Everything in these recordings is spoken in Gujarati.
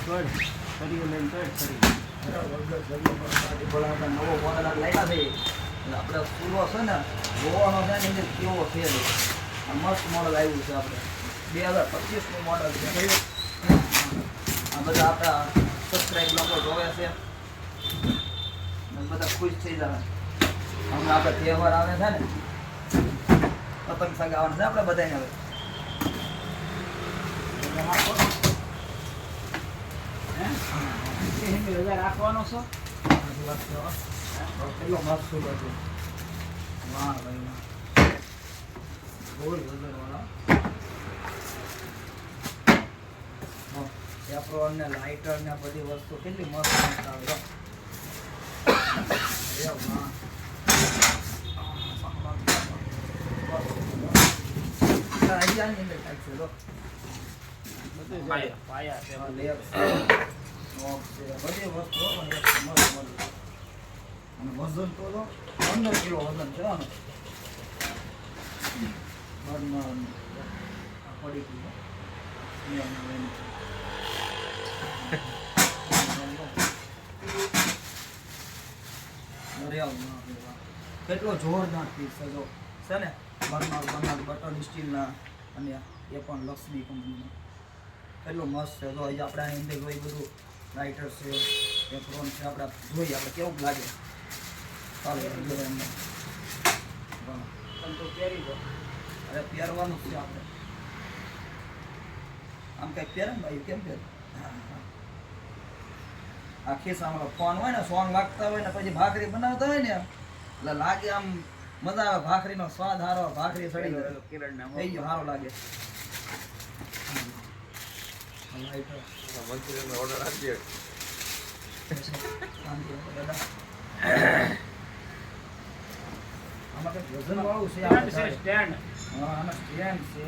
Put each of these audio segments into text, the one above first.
નવો મોડલ લાવ્યા છે આપણે પૂરો છે ને ગોવાનો છે ને કેવો છે મસ્ત મોડલ આવ્યું છે આપણે 2025 મોડલ છે આ બધા આપણા સબસ્ક્રાઇબ લોકો જોવે છે બધા ખુશ થઈ જાય હમણાં આપણે તહેવાર આવે છે ને પતંગ સગાવવાનું છે આપણે બધાને હવે રાખવાનો છો કેટલો મસ્ત સૂટ હતો વાહ ભાઈ ગોળ વગર વાળા એપ્રોન ને લાઇટર ને બધી વસ્તુ કેટલી મસ્ત મસ્ત આવે બધી વસ્તુ અને વજન તો 15 કિલો વજન છે આનું પડી ગયું કેટલો જોરદાર પીસ છે જો છે ને બર્નર બટન સ્ટીલના અને એ પણ લક્ષ્મી કંપનીનો કેટલો મસ્ત છે જો અહીં આપણે અંદર જોઈ બધું લાઇટર છે એપ્રોન છે આપણે જોઈએ આપણે કેવું લાગે ચાલો એમને તો પહેરી દો અરે પહેરવાનું છે આપણે આમ કંઈક પહેરે ને ભાઈ કેમ પહેરે આ ખિસ્સામાં ફોન હોય ને સોંગ વાગતા હોય ને પછી ભાખરી બનાવતા હોય ને એટલે લાગે આમ મજા આવે ભાખરીનો સ્વાદ સારો ભાખરી સડી ગયો કિરણ થઈ ગયો સારો લાગે ઓર્ડર આપીએ આમાં કંઈક વજન વાળું છે સ્ટેન્ડ હા આમાં સ્ટેન્ડ છે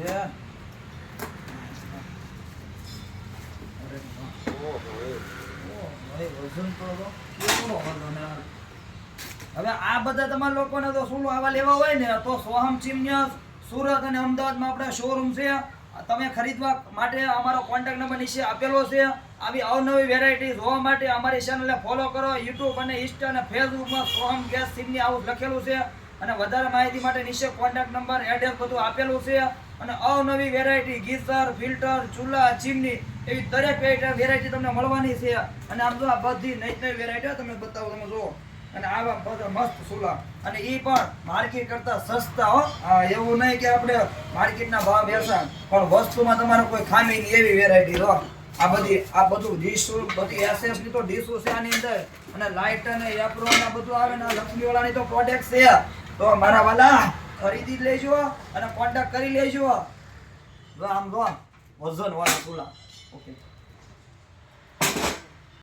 હવે આ બધા તમારા લોકોને તો શું આવા લેવા હોય ને તો સોહમ ચીમનિયા સુરત અને અમદાવાદમાં આપણા શોરૂમ છે તમે ખરીદવા માટે અમારો કોન્ટેક્ટ નંબર નીચે આપેલો છે આવી અવનવી વેરાયટી જોવા માટે અમારી ચેનલને ફોલો કરો યુટ્યુબ અને ઇન્સ્ટા અને ફેસબુકમાં સોહમ ગેસ ચીમની આવું લખેલું છે અને વધારે માહિતી માટે નીચે કોન્ટેક્ટ નંબર એડ્રેસ બધું આપેલું છે અને અવનવી વેરાયટી ગીઝર ફિલ્ટર ચૂલા ચીમની એવી દરેક વેરાયટી તમને મળવાની છે અને આમ જો આ બધી નવી વેરાયટીઓ તમે બતાવો તમે જુઓ અને આવા બધા મસ્ત ચૂલા અને એ પણ માર્કેટ કરતા સસ્તા હો એવું નહીં કે આપણે માર્કેટના ભાવ બેસા પણ વસ્તુમાં તમારે કોઈ ખામી નહીં એવી વેરાયટી હો આ બધું ડીશો બધી એસએસ ની તો ડીશો છે આની અંદર અને લાઇટ અને એપ્રોન આ બધું આવે ને લક્ષ્મી વાળાની તો પ્રોડક્ટ છે તો મારા વાલા ખરીદી લેજો અને કોન્ટેક્ટ કરી લેજો આમ જો વજન વાળા ચૂલા ઓકે